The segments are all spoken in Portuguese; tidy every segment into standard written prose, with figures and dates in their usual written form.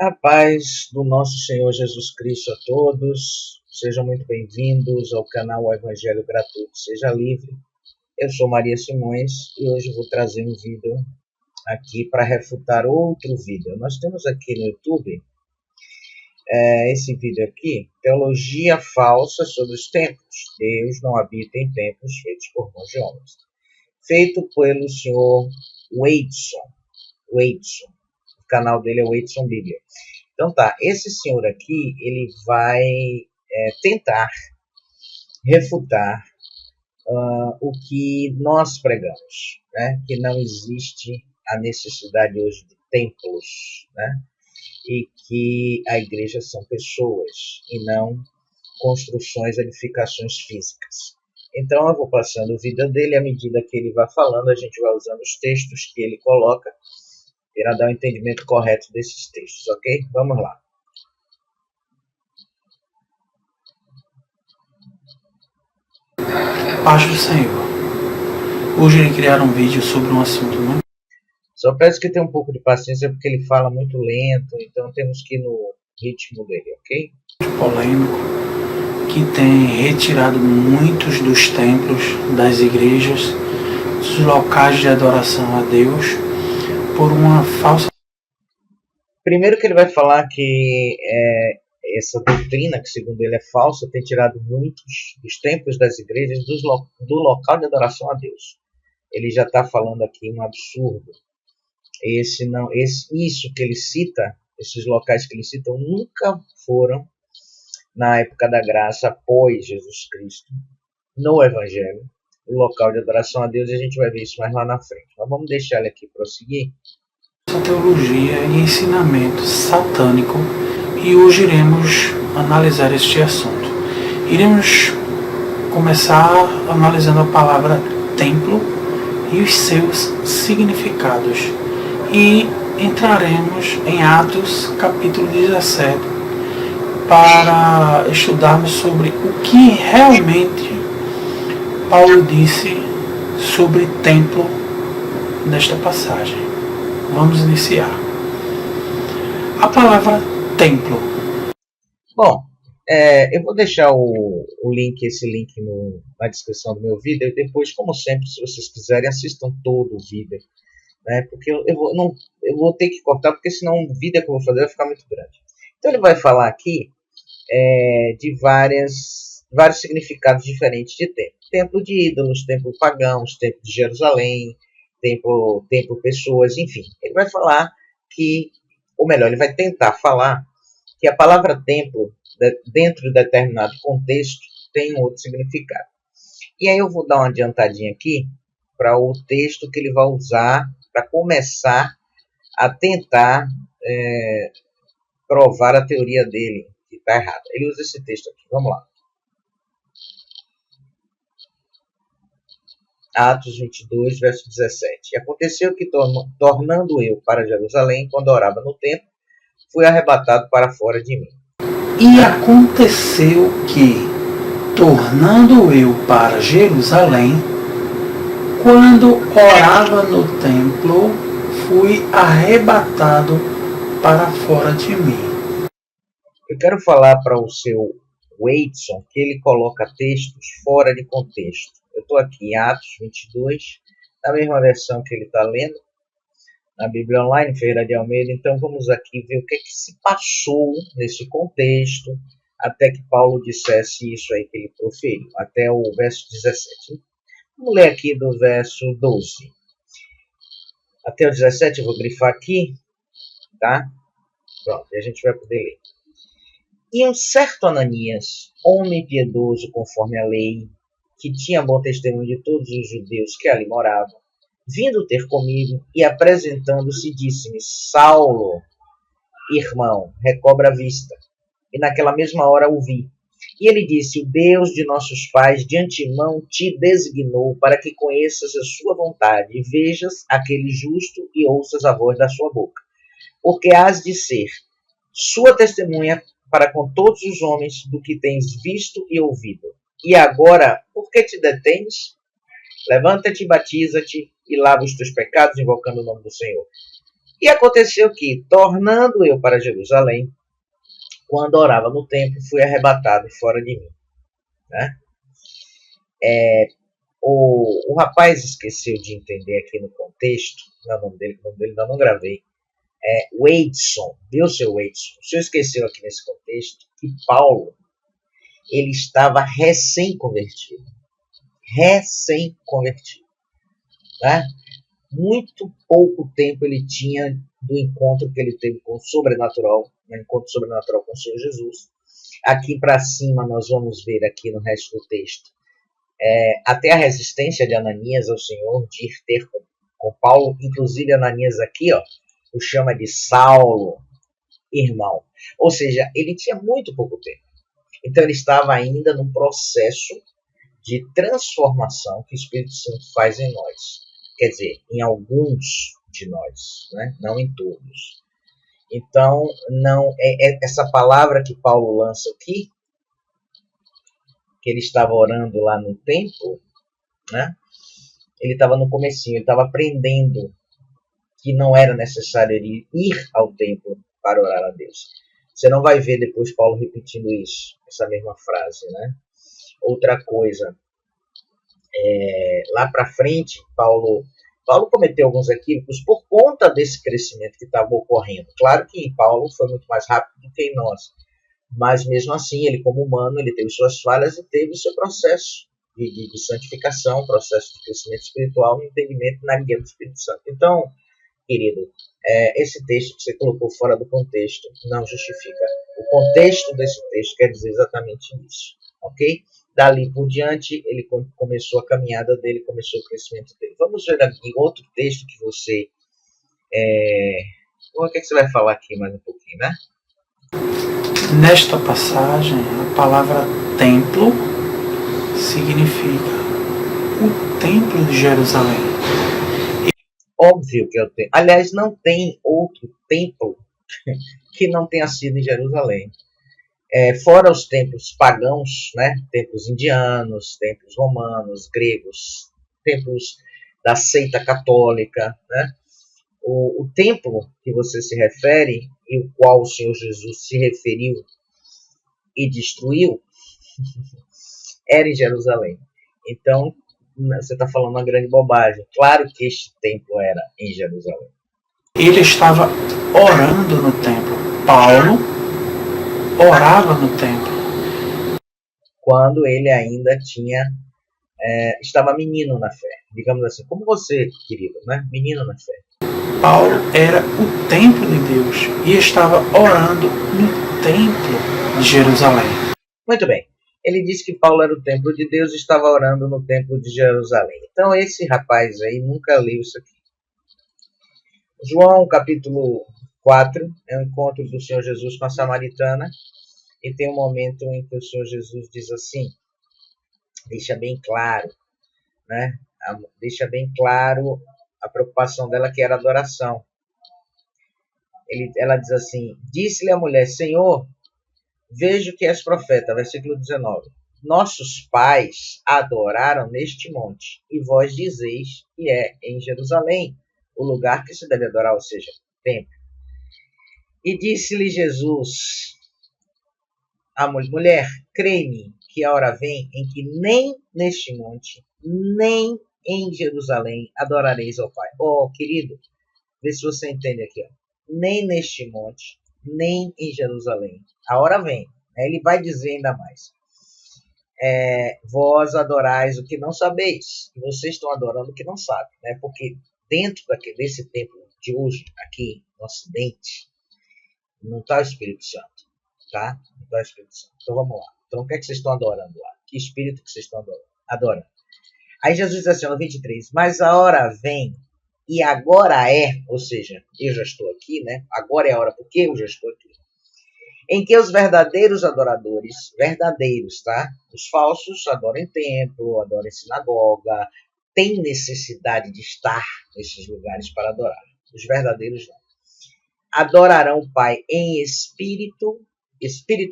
A paz do nosso Senhor Jesus Cristo a todos. Sejam muito bem-vindos ao canal Evangelho Gratuito Seja Livre. Eu sou Maria Simões e hoje vou trazer um vídeo aqui para refutar outro vídeo. Nós temos aqui no YouTube esse vídeo aqui, Teologia Falsa sobre os Templos. Deus não habita em templos feitos por mãos de homens. Feito pelo senhor Wadeson. O canal dele é Wadeson Bíblia. Então tá, esse senhor aqui, ele vai tentar refutar o que nós pregamos, né? Que não existe a necessidade hoje de templos, né? E que a igreja são pessoas e não construções, edificações físicas. Então eu vou passando o vídeo dele, à medida que ele vai falando, a gente vai usando os textos que ele coloca para dar um entendimento correto desses textos, ok? Vamos lá. Paz do Senhor. Hoje ele criar um vídeo sobre um assunto muito... Só peço que tenha um pouco de paciência, porque ele fala muito lento, então temos que ir no ritmo dele, ok? polêmico, que tem retirado muitos dos templos, das igrejas, dos locais de adoração a Deus, por uma falsa... Primeiro que ele vai falar que essa doutrina, que segundo ele é falsa, tem tirado muitos dos templos das igrejas do local de adoração a Deus. Ele já está falando aqui um absurdo. Isso que ele cita, esses locais que ele cita, nunca foram, na época da graça, após Jesus Cristo, no Evangelho, o local de adoração a Deus, e a gente vai ver isso mais lá na frente. Mas vamos deixar ele aqui prosseguir. teologia e ensinamento satânico, e hoje iremos analisar este assunto. Iremos começar analisando a palavra templo e os seus significados, e entraremos em Atos capítulo 17 para estudarmos sobre o que realmente Paulo disse sobre templo nesta passagem. Vamos iniciar. A palavra templo. Bom, eu vou deixar esse link na descrição do meu vídeo, e depois, como sempre, se vocês quiserem, assistam todo o vídeo, né? Porque eu vou ter que cortar, porque senão o vídeo que eu vou fazer vai ficar muito grande. Então ele vai falar aqui de vários significados diferentes de templo. Templo de ídolos, templo pagãos, templo de Jerusalém, templo pessoas, enfim. Ele vai falar que, ou melhor, ele vai tentar falar que a palavra templo, dentro de determinado contexto, tem um outro significado. E aí eu vou dar uma adiantadinha aqui para o texto que ele vai usar para começar a tentar provar a teoria dele, que está errada. Ele usa esse texto aqui, vamos lá. Atos 22, verso 17. E aconteceu que, tornando eu para Jerusalém, quando orava no templo, fui arrebatado para fora de mim. E aconteceu que, tornando eu para Jerusalém, quando orava no templo, fui arrebatado para fora de mim. Eu quero falar para o seu Wadeson que ele coloca textos fora de contexto. Eu estou aqui em Atos 22, na mesma versão que ele está lendo, na Bíblia Online, Ferreira de Almeida. Então vamos aqui ver o que se passou nesse contexto, até que Paulo dissesse isso aí que ele proferiu, até o verso 17. Vamos ler aqui do verso 12. Até o 17 eu vou grifar aqui, tá? Pronto, e a gente vai poder ler. E um certo Ananias, homem piedoso conforme a lei, que tinha bom testemunho de todos os judeus que ali moravam, vindo ter comigo e apresentando-se, disse-me: Saulo, irmão, recobra a vista. E naquela mesma hora o vi. E ele disse: o Deus de nossos pais de antemão te designou para que conheças a sua vontade e vejas aquele justo e ouças a voz da sua boca. Porque hás de ser sua testemunha para com todos os homens do que tens visto e ouvido. E agora, por que te detens? Levanta-te, batiza-te e lava os teus pecados, invocando o nome do Senhor. E aconteceu que, tornando eu para Jerusalém, quando orava no templo, fui arrebatado fora de mim. Né? O rapaz esqueceu de entender aqui no contexto, o nome dele ainda não gravei, Wadeson, viu, seu Wadeson? O senhor esqueceu aqui nesse contexto que Paulo, ele estava recém-convertido. Né? Muito pouco tempo ele tinha do encontro que ele teve com o sobrenatural, um encontro sobrenatural com o Senhor Jesus. Aqui para cima nós vamos ver aqui no resto do texto até a resistência de Ananias ao Senhor de ir ter com Paulo, inclusive Ananias aqui, ó, o chama de Saulo, irmão. Ou seja, ele tinha muito pouco tempo. Então ele estava ainda num processo de transformação que o Espírito Santo faz em nós. Quer dizer, em alguns de nós, né? Não em todos. Então, não essa palavra que Paulo lança aqui, que ele estava orando lá no templo, né? Ele estava no comecinho, ele estava aprendendo que não era necessário ele ir ao templo para orar a Deus. Você não vai ver depois Paulo repetindo isso, essa mesma frase, né? Outra coisa, lá para frente, Paulo cometeu alguns equívocos por conta desse crescimento que estava ocorrendo. Claro que em Paulo foi muito mais rápido do que em nós, mas mesmo assim, ele como humano, ele teve suas falhas e teve seu processo de santificação, processo de crescimento espiritual e entendimento na guia do Espírito Santo. Então, querido, esse texto que você colocou fora do contexto não justifica. O contexto desse texto quer dizer exatamente isso, ok? Dali por diante, ele começou a caminhada dele, começou o crescimento dele. Vamos ver aqui outro texto que você... O que você vai falar aqui mais um pouquinho, né? Nesta passagem, a palavra templo significa o templo de Jerusalém. Óbvio que é o templo. Aliás, não tem outro templo que não tenha sido em Jerusalém. Fora os templos pagãos, né? Templos indianos, templos romanos, gregos, templos da seita católica, né? O templo que você se refere, e o qual o Senhor Jesus se referiu e destruiu, era em Jerusalém. Então, você está falando uma grande bobagem. Claro que este templo era em Jerusalém. Ele estava orando no templo. Paulo orava no templo. Quando ele ainda estava menino na fé. Digamos assim, como você, querido, né? Menino na fé. Paulo era o templo de Deus e estava orando no templo de Jerusalém. Muito bem. Ele disse que Paulo era o templo de Deus e estava orando no templo de Jerusalém. Então esse rapaz aí nunca leu isso aqui. João capítulo 4 é o encontro do Senhor Jesus com a samaritana. E tem um momento em que o Senhor Jesus diz assim, deixa bem claro, né? Deixa bem claro a preocupação dela, que era a adoração. Ela diz assim, disse-lhe a mulher, Senhor, vejo que és profeta, versículo 19. Nossos pais adoraram neste monte, e vós dizeis que é em Jerusalém o lugar que se deve adorar, ou seja, templo. E disse-lhe Jesus, a mulher, crê-me que a hora vem em que nem neste monte, nem em Jerusalém adorareis ao Pai. Oh, querido, vê se você entende aqui. Ó. Nem neste monte, nem em Jerusalém. A hora vem. Né? Ele vai dizer ainda mais. Vós adorais o que não sabeis. E vocês estão adorando o que não sabem. Né? Porque dentro desse templo de hoje, aqui no Ocidente, não está o Espírito Santo. Tá? Não está o Espírito Santo. Então vamos lá. Então o que é que vocês estão adorando lá? Que espírito que vocês estão adorando? Aí Jesus diz assim, no 23, mas a hora vem e agora ou seja, eu já estou aqui, né? Agora é a hora porque eu já estou aqui. Em que os verdadeiros adoradores, verdadeiros, tá? Os falsos adoram em templo, adoram em sinagoga, têm necessidade de estar nesses lugares para adorar. Os verdadeiros não. Adorarão o Pai em espírito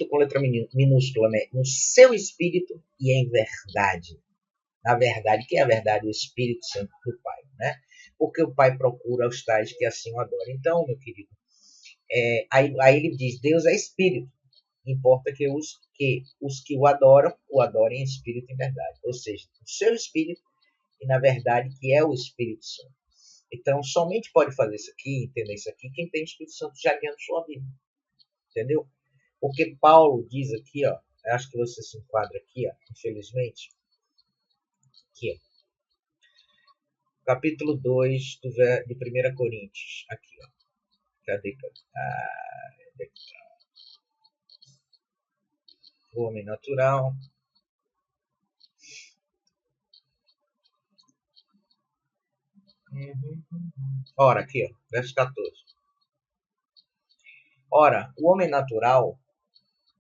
com letra minúscula, né? No seu espírito e em verdade. Na verdade, que é a verdade? O Espírito Santo do Pai, né? porque o Pai procura os tais que assim o adoram. Então, meu querido, aí ele diz, Deus é espírito. Importa que os que o adorem em espírito e em verdade. Ou seja, o seu espírito e na verdade que é o Espírito Santo. Então, somente pode fazer isso aqui, entender isso aqui, quem tem o Espírito Santo já guiando sua vida. Entendeu? Porque Paulo diz aqui, ó, acho que você se enquadra aqui, ó, infelizmente, aqui, ó, capítulo 2 de 1 Coríntios, aqui, ó. Cadê? O homem natural. Ora, aqui, ó, verso 14. Ora, o homem natural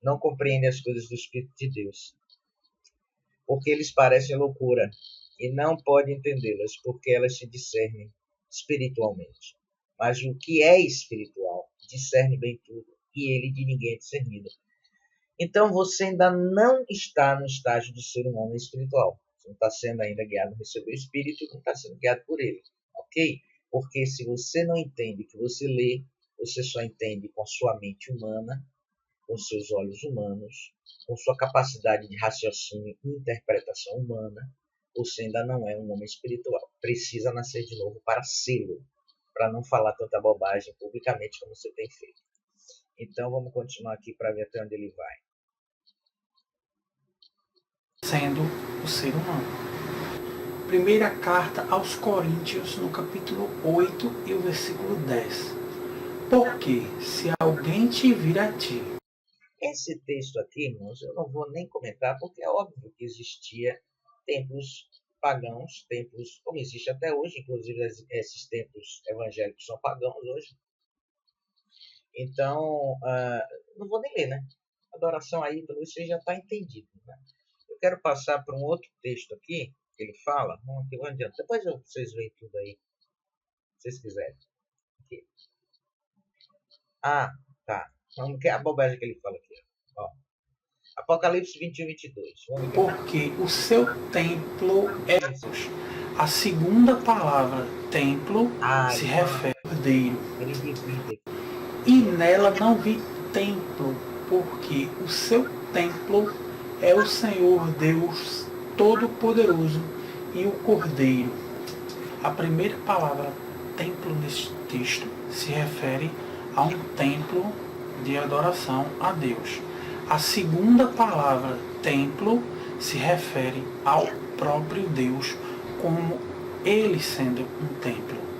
não compreende as coisas do Espírito de Deus, porque eles parecem loucura, e não pode entendê-las, porque elas se discernem espiritualmente. Mas o que é espiritual discerne bem tudo, e ele de ninguém é discernido. Então você ainda não está no estágio de ser um homem espiritual. Você não está sendo ainda guiado no seu espírito, não está sendo guiado por ele. Ok? Porque se você não entende o que você lê, você só entende com a sua mente humana, com seus olhos humanos, com sua capacidade de raciocínio e interpretação humana, você ainda não é um homem espiritual. Precisa nascer de novo para sê-lo, para não falar tanta bobagem publicamente como você tem feito. Então vamos continuar aqui para ver até onde ele vai. Sendo o ser humano. Primeira carta aos Coríntios, no capítulo 8 e o versículo 10. Porque se alguém te vir a ti. Esse texto aqui, irmãos, eu não vou nem comentar, porque é óbvio que existia templos pagãos, templos como existe até hoje, inclusive esses templos evangélicos são pagãos hoje. Então, não vou nem ler, né? Adoração a ídolo, isso aí já está entendido. Né? Eu quero passar para um outro texto aqui, que ele fala, vamos aqui, vamos adiante. Depois vocês veem tudo aí, se vocês quiserem. Aqui. Ah, tá. Vamos que a bobagem que ele fala aqui. Ó. Apocalipse 21, 22. Porque o seu templo é Deus. A segunda palavra, templo, se refere ao cordeiro. Ele divide aqui. E nela não vi templo, porque o seu templo é o Senhor Deus Todo-Poderoso e o Cordeiro. A primeira palavra, templo, neste texto, se refere a um templo de adoração a Deus. A segunda palavra, templo, se refere ao próprio Deus, como ele sendo um templo.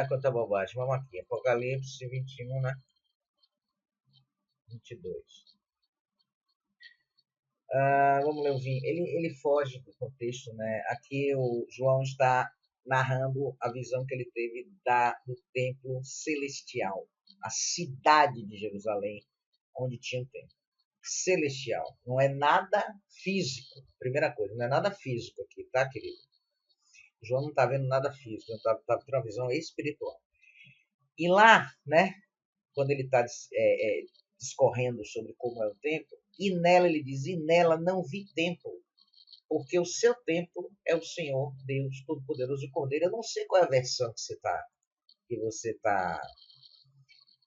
Quanta bobagem. Vamos aqui. Apocalipse 21, né? 22. Vamos ler o vinho. Ele foge do contexto, né? Aqui o João está narrando a visão que ele teve do templo celestial, a cidade de Jerusalém, onde tinha um templo celestial. Não é nada físico. Primeira coisa, não é nada físico aqui, tá, querido? João não está vendo nada físico, está tendo uma visão espiritual. E lá, né, quando ele está discorrendo sobre como é o templo, e nela ele diz, e nela não vi templo, porque o seu templo é o Senhor, Deus Todo-Poderoso e Cordeiro. Eu não sei qual é a versão que você está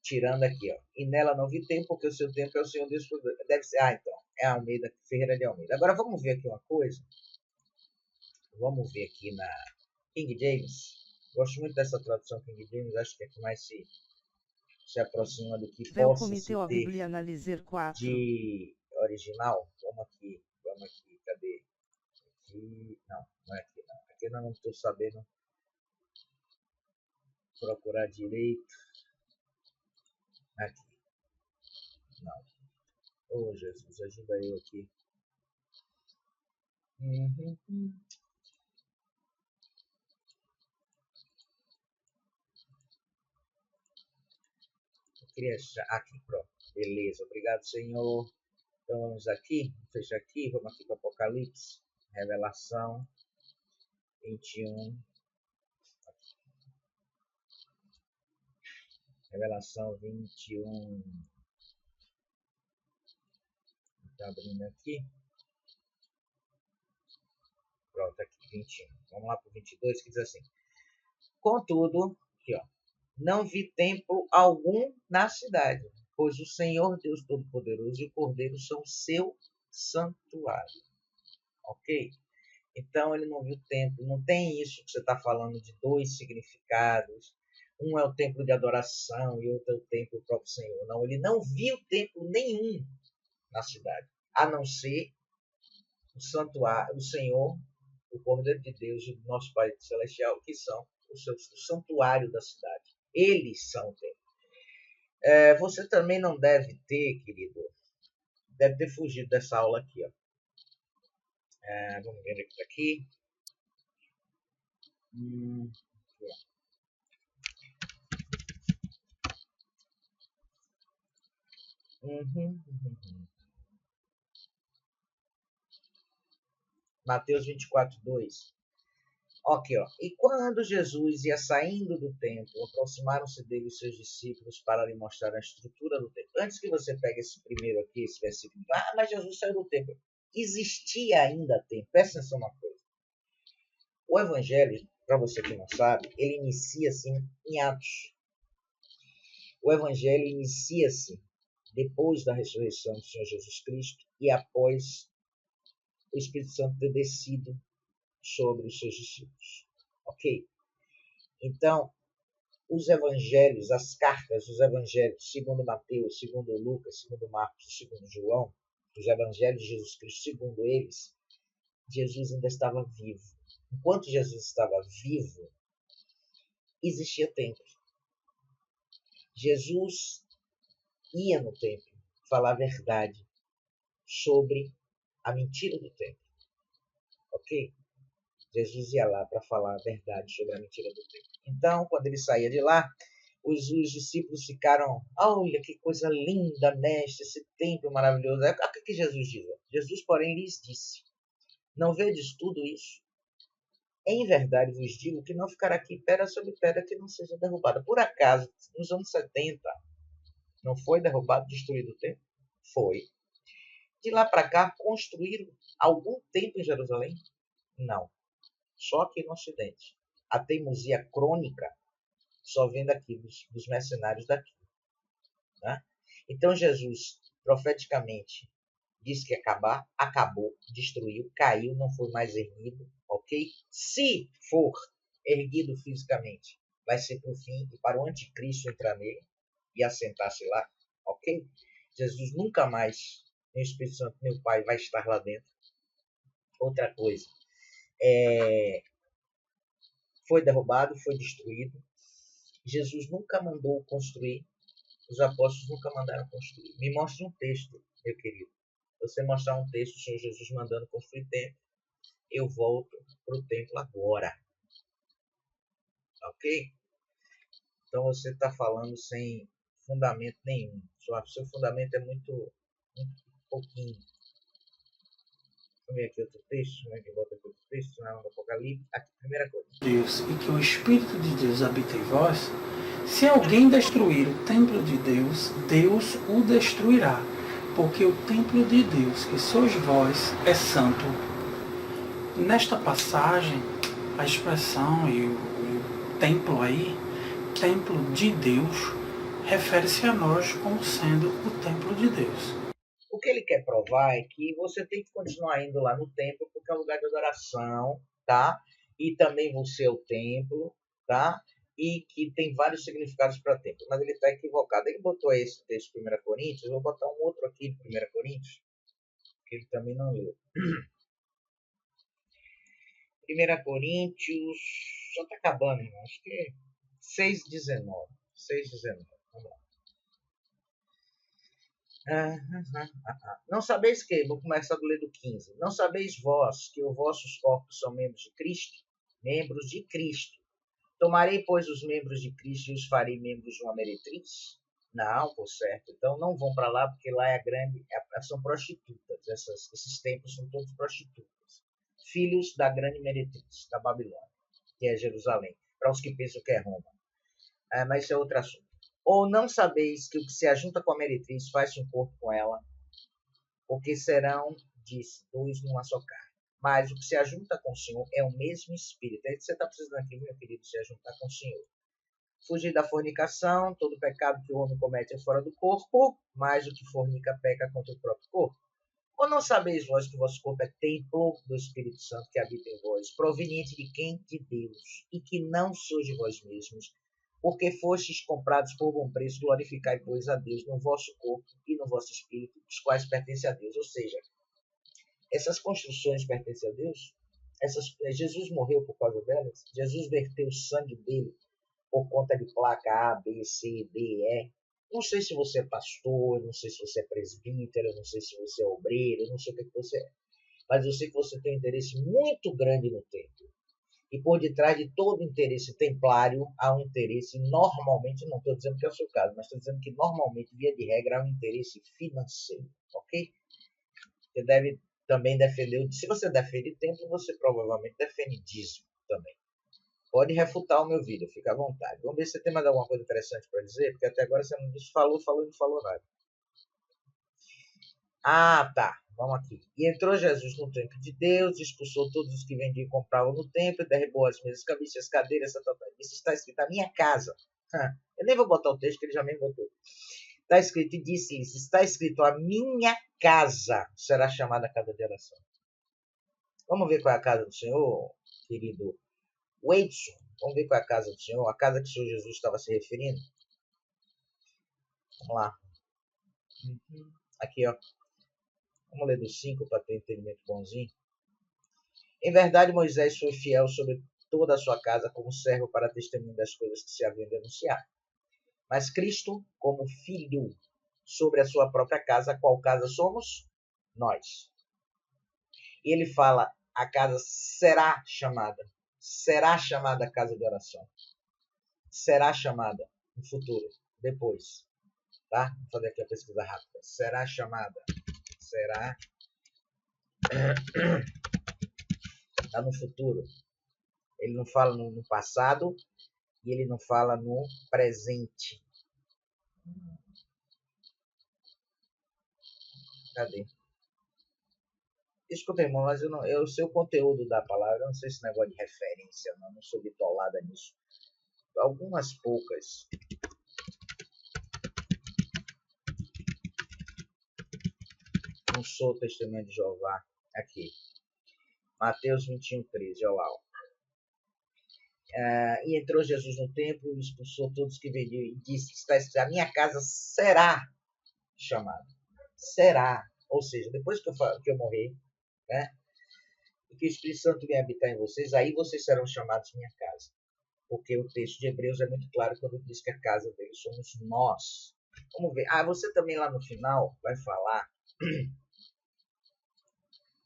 tirando aqui, ó. E nela não vi templo, porque o seu templo é o Senhor, Deus Todo-Poderoso. Deve ser, então, é Almeida, Ferreira de Almeida. Agora vamos ver aqui uma coisa. Vamos ver aqui na King James. Gosto muito dessa tradução King James, acho que é que mais se aproxima do que possa se ter de original. Vamos aqui, cadê? Aqui, não é aqui não. Aqui eu não estou sabendo procurar direito. Aqui, não. Oh, Jesus, ajuda eu aqui. Eu queria achar. Aqui, pronto. Beleza, obrigado, Senhor. Então vamos aqui, fecha aqui, vamos aqui para Apocalipse, Revelação 21. Revelação 21. Está abrindo aqui. Pronto, aqui, 21. Vamos lá para o 22, que diz assim. Contudo, aqui, ó, não vi templo algum na cidade, pois o Senhor Deus Todo-Poderoso e o Cordeiro são seu santuário. Ok? Então ele não viu templo. Não tem isso que você está falando de dois significados. Um é o templo de adoração e outro é o templo do próprio Senhor. Não, ele não viu templo nenhum na cidade, a não ser o santuário, o Senhor, o Cordeiro de Deus e o nosso Pai Celestial, que são o santuário da cidade. Eles são o templo. Você também não deve ter, querido, deve ter fugido dessa aula aqui. Ó. Vamos ver aqui. Mateus 24, 2. Aqui, ó. E quando Jesus ia saindo do templo, aproximaram-se dele os seus discípulos para lhe mostrar a estrutura do templo. Antes que você pegue esse primeiro aqui, esse versículo, mas Jesus saiu do templo. Existia ainda templo. Presta atenção uma coisa. O evangelho, para você que não sabe, ele inicia-se em Atos. O evangelho inicia-se depois da ressurreição do Senhor Jesus Cristo e após o Espírito Santo ter descido sobre os seus discípulos. Ok? Então, os evangelhos, as cartas dos evangelhos, segundo Mateus, segundo Lucas, segundo Marcos, segundo João, os evangelhos de Jesus Cristo, segundo eles, Jesus ainda estava vivo. Enquanto Jesus estava vivo, existia templo. Jesus ia no templo falar a verdade sobre a mentira do templo. Ok? Jesus ia lá para falar a verdade sobre a mentira do templo. Então, quando ele saía de lá, os discípulos ficaram, olha que coisa linda, mestre, esse templo maravilhoso. O que Jesus diz? Jesus, porém, lhes disse, não vedes tudo isso? Em verdade vos digo que não ficará aqui pedra sobre pedra que não seja derrubada. Por acaso, nos anos 70, não foi derrubado, destruído o templo? Foi. De lá para cá, construíram algum templo em Jerusalém? Não. Só aqui no Ocidente. A teimosia crônica só vem daqui, dos mercenários daqui. Né? Então Jesus, profeticamente, disse que ia acabar, acabou, destruiu, caiu, não foi mais erguido, ok? Se for erguido fisicamente, vai ser para o fim e para o anticristo entrar nele e assentar-se lá, ok? Jesus nunca mais, nem o Espírito Santo, nem o Pai vai estar lá dentro. Outra coisa, foi derrubado, foi destruído. Jesus nunca mandou construir, os apóstolos nunca mandaram construir. Me mostre um texto, meu querido. Você mostrar um texto, o Senhor Jesus mandando construir templo, eu volto para o templo agora. Ok? Então você está falando sem fundamento nenhum. Seu fundamento é muito pouquinho. Deixa eu ver aqui outro texto. Como é que bota aqui outro texto? Não, do Apocalipse. Aqui, primeira coisa. Deus e que o Espírito de Deus habita em vós, se alguém destruir o templo de Deus, Deus o destruirá, porque o templo de Deus, que sois vós, é santo. Nesta passagem, a expressão e o templo aí, templo de Deus, refere-se a nós como sendo o templo de Deus. O que ele quer provar é que você tem que continuar indo lá no templo, porque é um lugar de adoração, tá? E também você é o templo, tá? E que tem vários significados para templo. Mas ele está equivocado. Ele botou esse texto de 1 Coríntios, eu vou botar um outro aqui de 1 Coríntios, que ele também não leu. 1 Coríntios, já está acabando, irmão. Acho que é 6,19. 6,19. Vamos lá. Não sabeis que, vou começar do ler do 15. Não sabeis vós que os vossos corpos são membros de Cristo? Membros de Cristo. Tomarei, pois, os membros de Cristo e os farei membros de uma meretriz? Não, por certo. Então não vão para lá, porque lá é grande, são prostitutas. Esses templos são todos prostitutas. Filhos da grande meretriz, da Babilônia, que é Jerusalém. Para os que pensam que é Roma. Mas isso é outro assunto. Ou não sabeis que o que se ajunta com a meretriz faz um corpo com ela, porque serão, disse, dois numa só carne. Mas o que se ajunta com o Senhor é o mesmo Espírito. É isso que você está precisando aqui, meu querido, se ajuntar com o Senhor. Fugir da fornicação, todo pecado que o homem comete é fora do corpo, mas o que fornica peca contra o próprio corpo. Ou não sabeis vós que o vosso corpo é templo do Espírito Santo que habita em vós, proveniente de quem? De Deus, e que não sois de vós mesmos, porque fostes comprados por bom preço, glorificai, pois, a Deus no vosso corpo e no vosso espírito, os quais pertencem a Deus. Ou seja, essas construções pertencem a Deus. Jesus morreu por causa delas. Jesus verteu o sangue dele por conta de placa A, B, C, D, E. Não sei se você é pastor, não sei se você é presbítero, não sei se você é obreiro, não sei o que você é. Mas eu sei que você tem um interesse muito grande no templo. E por detrás de todo interesse templário, há um interesse, normalmente, não estou dizendo que é o seu caso, mas estou dizendo que normalmente, via de regra, há um interesse financeiro, ok? Você deve também defender, se você defende templo, você provavelmente defende dízimo também. Pode refutar o meu vídeo, fica à vontade. Vamos ver se você tem mais alguma coisa interessante para dizer, porque até agora você não disse, falou e não falou nada. Ah, tá. Vamos aqui. E entrou Jesus no templo de Deus, expulsou todos os que vendiam e compravam no templo, derrubou as mesas, cabeças, as cadeiras, isso está escrito, a minha casa. Eu nem vou botar o texto, que ele já me botou. Está escrito, e disse-lhes, está escrito, a minha casa será chamada casa de oração. Vamos ver qual é a casa do Senhor, querido Weidson. Vamos ver qual é a casa do Senhor, a casa que o Senhor Jesus estava se referindo. Vamos lá. Aqui, ó. Vamos ler do 5 para ter entendimento bonzinho. Em verdade, Moisés foi fiel sobre toda a sua casa como servo para testemunho das coisas que se haviam de anunciar. Mas Cristo, como filho sobre a sua própria casa, qual casa somos? Nós. E ele fala, a casa será chamada casa de oração. Será chamada no futuro, depois. Tá? Vou fazer aqui a pesquisa rápida. Será chamada. Será. Está no futuro. Ele não fala no passado e ele não fala no presente. Cadê? Desculpa, irmão, mas eu sei o conteúdo da palavra, eu não sei esse negócio de referência, não sou bitolada nisso. Algumas poucas. Não sou testemunha de Jeová. Aqui. Mateus 21, 13, olha lá. E entrou Jesus no templo e expulsou todos que vendiam e disse, está escrito, a minha casa será chamada. Será. Ou seja, depois que eu morrer, né? E que o Espírito Santo venha habitar em vocês, aí vocês serão chamados minha casa. Porque o texto de Hebreus é muito claro quando diz que a casa dele somos nós. Vamos ver. Você também lá no final vai falar, não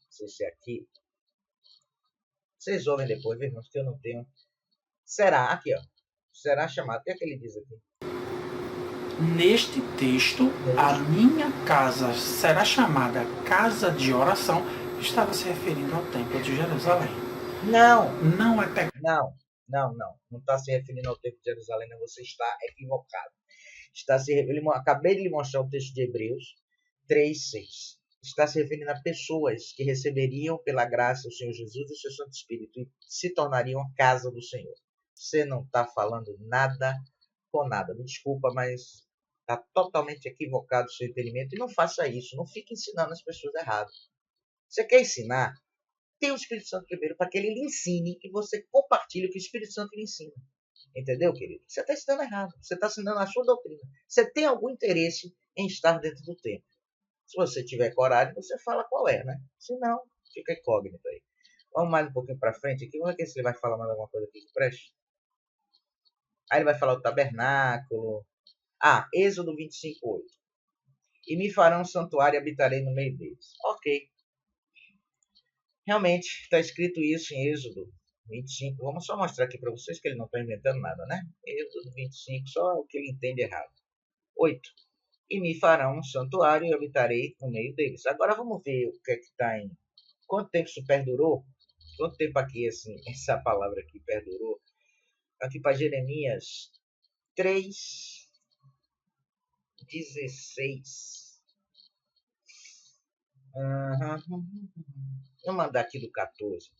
sei se é aqui, vocês ouvem depois, viu, irmãos, que eu não tenho. Será, aqui ó, será chamado, o que é que ele diz aqui? Neste texto, a minha casa será chamada casa de oração, estava se referindo ao templo de Jerusalém. Não é pecado. Não está se referindo ao templo de Jerusalém, não, você está equivocado. Acabei de lhe mostrar o texto de Hebreus 3:6. Está se referindo a pessoas que receberiam pela graça o Senhor Jesus e o seu Santo Espírito e se tornariam a casa do Senhor. Você não está falando nada com nada. Me desculpa, mas está totalmente equivocado o seu entendimento. E não faça isso. Não fique ensinando as pessoas errado. Você quer ensinar? Tem o Espírito Santo primeiro para que ele lhe ensine e você compartilhe o que o Espírito Santo lhe ensina. Entendeu, querido? Você está ensinando errado. Você está ensinando a sua doutrina. Você tem algum interesse em estar dentro do templo. Se você tiver coragem, você fala qual é, né? Se não, fica incógnito aí. Vamos mais um pouquinho para frente aqui. Vamos ver se ele vai falar mais alguma coisa aqui que preste. Aí ele vai falar o tabernáculo. Êxodo 25:8. E me farão um santuário e habitarei no meio deles. Ok. Realmente, está escrito isso em Êxodo 25. Vamos só mostrar aqui para vocês que ele não está inventando nada, né? Êxodo 25, só o que ele entende errado. 8. E me farão um santuário e habitarei no meio deles. Agora vamos ver o que é que está em... Quanto tempo isso perdurou? Quanto tempo aqui, assim, essa palavra aqui perdurou? Aqui para Jeremias 3:16. Vou mandar aqui do 14.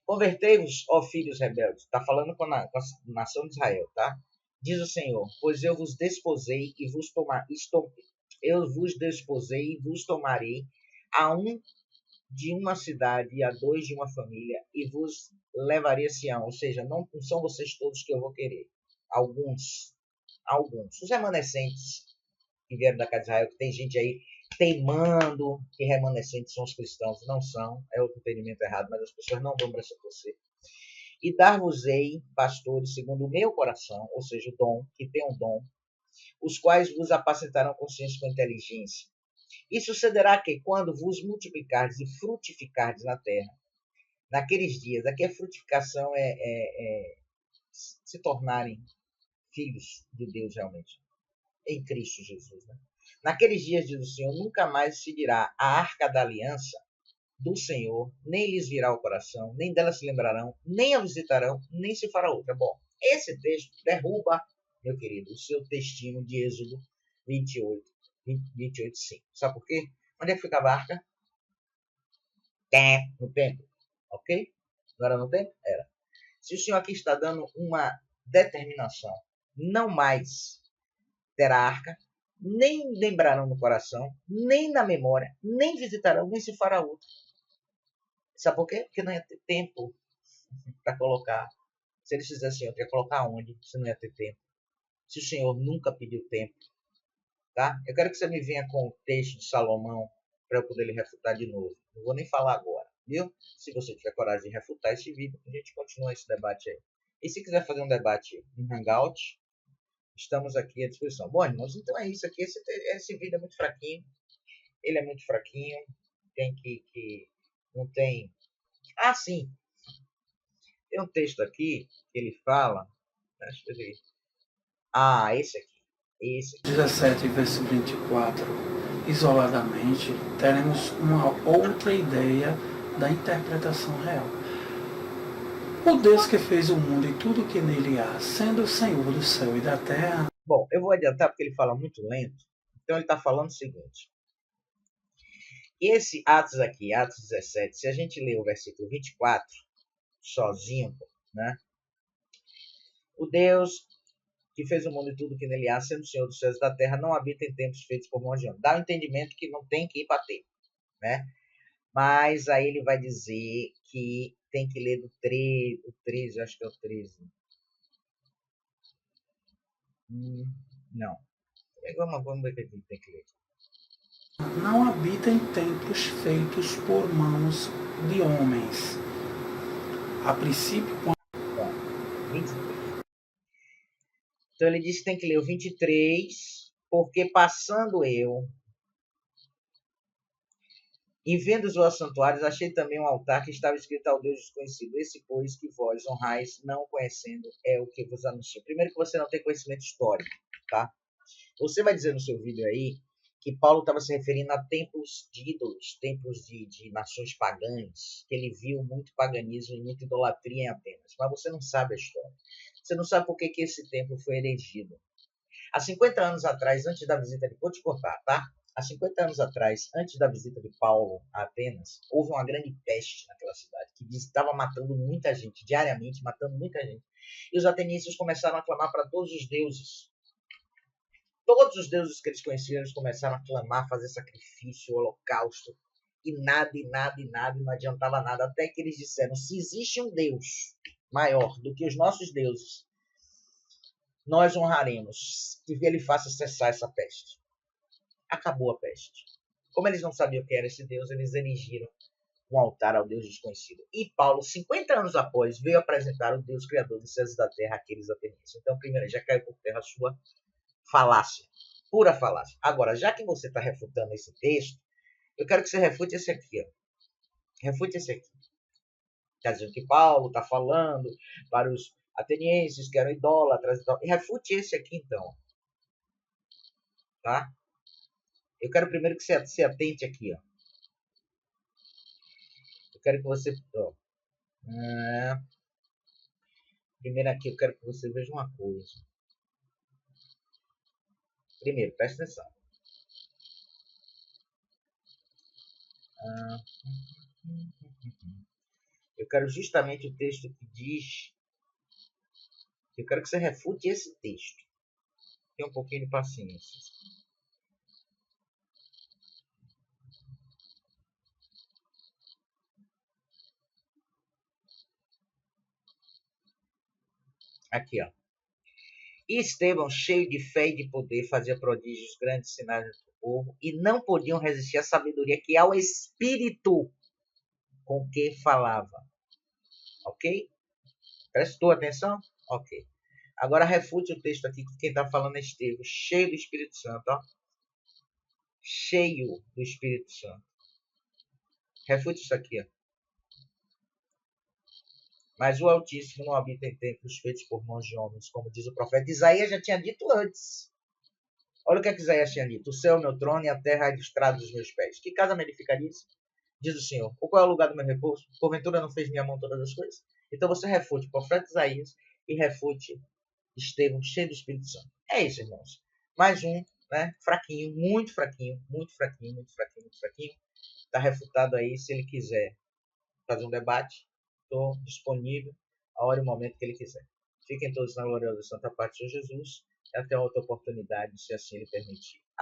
Convertei-vos, ó filhos rebeldes. Está falando com a nação de Israel, tá? Diz o Senhor, pois eu vos desposei e vos tomarei a um de uma cidade e a dois de uma família e vos levarei a Sião. Ou seja, não são vocês todos que eu vou querer. Alguns. Os remanescentes que vieram da casa de Israel, que tem gente aí teimando que remanescentes são os cristãos. Não são, é outro entendimento errado, mas as pessoas não dão braço a torcer. E dar-vos-ei pastores segundo o meu coração, ou seja, o dom, que tem um dom, os quais vos apacentarão consciência com inteligência. E sucederá que, quando vos multiplicardes e frutificardes na terra, naqueles dias, aqui a frutificação é se tornarem filhos de Deus realmente, em Cristo Jesus. Né? Naqueles dias, diz o Senhor, nunca mais se dirá a arca da aliança do Senhor, nem lhes virá o coração, nem dela se lembrarão, nem a visitarão, nem se fará outra. Bom, esse texto derruba, meu querido, o seu textinho de Êxodo 28:5. Sabe por quê? Onde é que ficava a arca? No templo. Ok? Não era no templo? Era. Se o Senhor aqui está dando uma determinação, não mais terá arca, nem lembrarão no coração, nem na memória, nem visitarão, nem se fará outra. Sabe por quê? Porque não ia ter tempo para colocar. Se eles fizessem outra, ia colocar onde? Se não ia ter tempo. Se o Senhor nunca pediu tempo. Tá? Eu quero que você me venha com o texto de Salomão para eu poder lhe refutar de novo. Não vou nem falar agora, viu? Se você tiver coragem de refutar esse vídeo, a gente continua esse debate aí. E se quiser fazer um debate em Hangout, estamos aqui à disposição. Bom, irmãos, então é isso aqui. Esse vídeo é muito fraquinho. Ele é muito fraquinho. Tem que não tem... Ah, sim. Tem um texto aqui que ele fala... Deixa eu ver. Ah, esse aqui. 17, verso 24. Isoladamente, teremos uma outra ideia da interpretação real. O Deus que fez o mundo e tudo que nele há, sendo o Senhor do céu e da terra. Bom, eu vou adiantar porque ele fala muito lento. Então ele está falando o seguinte. Esse Atos aqui, Atos 17, se a gente ler o versículo 24, sozinho, né? O Deus que fez o mundo e tudo que nele há, sendo o Senhor dos céus e da terra, não habita em templos feitos por mãos de homem. Dá o entendimento que não tem que ir bater, né? Mas aí ele vai dizer que tem que ler do 13, acho que é o 13. Não. Vamos ver o que ele tem que ler. Não habita em templos feitos por mãos de homens. A princípio, Bom, 23. Então ele diz que tem que ler o 23, porque passando eu e vendo os vossos santuários, achei também um altar que estava escrito ao Deus desconhecido. Esse, pois, que vós honrais, não conhecendo, é o que vos anuncio. Primeiro que você não tem conhecimento histórico, tá? Você vai dizer no seu vídeo aí que Paulo estava se referindo a templos de ídolos, templos de nações pagãs, que ele viu muito paganismo e muita idolatria em Atenas. Mas você não sabe a história. Você não sabe por que esse templo foi erigido. Há 50 anos atrás, antes da visita de... Vou te cortar, tá? Há 50 anos atrás, antes da visita de Paulo a Atenas, houve uma grande peste naquela cidade, que estava matando muita gente, diariamente matando muita gente. E os atenienses começaram a clamar para todos os deuses. Todos os deuses que eles conheciam, eles começaram a clamar, fazer sacrifício, holocausto, e nada, não adiantava nada, até que eles disseram, se existe um Deus maior do que os nossos deuses, nós honraremos, que ele faça cessar essa peste. Acabou a peste. Como eles não sabiam quem era esse Deus, eles erigiram um altar ao Deus desconhecido. E Paulo, 50 anos após, veio apresentar o Deus criador dos céus e da terra àqueles atenienses. Então, primeiro, já caiu por terra a sua falácia, pura falácia. Agora, já que você está refutando esse texto, eu quero que você refute esse aqui. Ó. Refute esse aqui. Está dizendo que Paulo está falando para os atenienses que eram idólatras e tal. E refute esse aqui, então. Tá? Eu quero primeiro que você se atente aqui. Ó. Eu quero que você... Ó, primeiro aqui, eu quero que você veja uma coisa. Primeiro, presta atenção. Eu quero justamente o texto que diz. Eu quero que você refute esse texto. Tenha um pouquinho de paciência. Aqui, ó. E Estevão, cheio de fé e de poder, fazia prodígios, grandes sinais entre o povo, e não podiam resistir à sabedoria que é o Espírito com que falava. Ok? Prestou atenção? Ok. Agora refute o texto aqui que quem está falando é Estevão, cheio do Espírito Santo. Ó. Cheio do Espírito Santo. Refute isso aqui. Ó. Mas o Altíssimo não habita em templos feitos por mãos de homens, como diz o profeta. Isaías já tinha dito antes. Olha o que Isaías tinha dito. O céu é o meu trono e a terra é a estrada dos meus pés. Que casa me edificaria isso? Diz o Senhor. Ou qual é o lugar do meu repouso? Porventura não fez minha mão todas as coisas? Então você refute o profeta Isaías e refute Estevão, cheio do Espírito Santo. É isso, irmãos. Mais um, né? Fraquinho, muito fraquinho, muito fraquinho, muito fraquinho, muito fraquinho. Está refutado aí. Se ele quiser fazer um debate, estou disponível a hora e o momento que ele quiser. Fiquem todos na gloriosa Santa Paz de Jesus e até outra oportunidade, se assim ele permitir.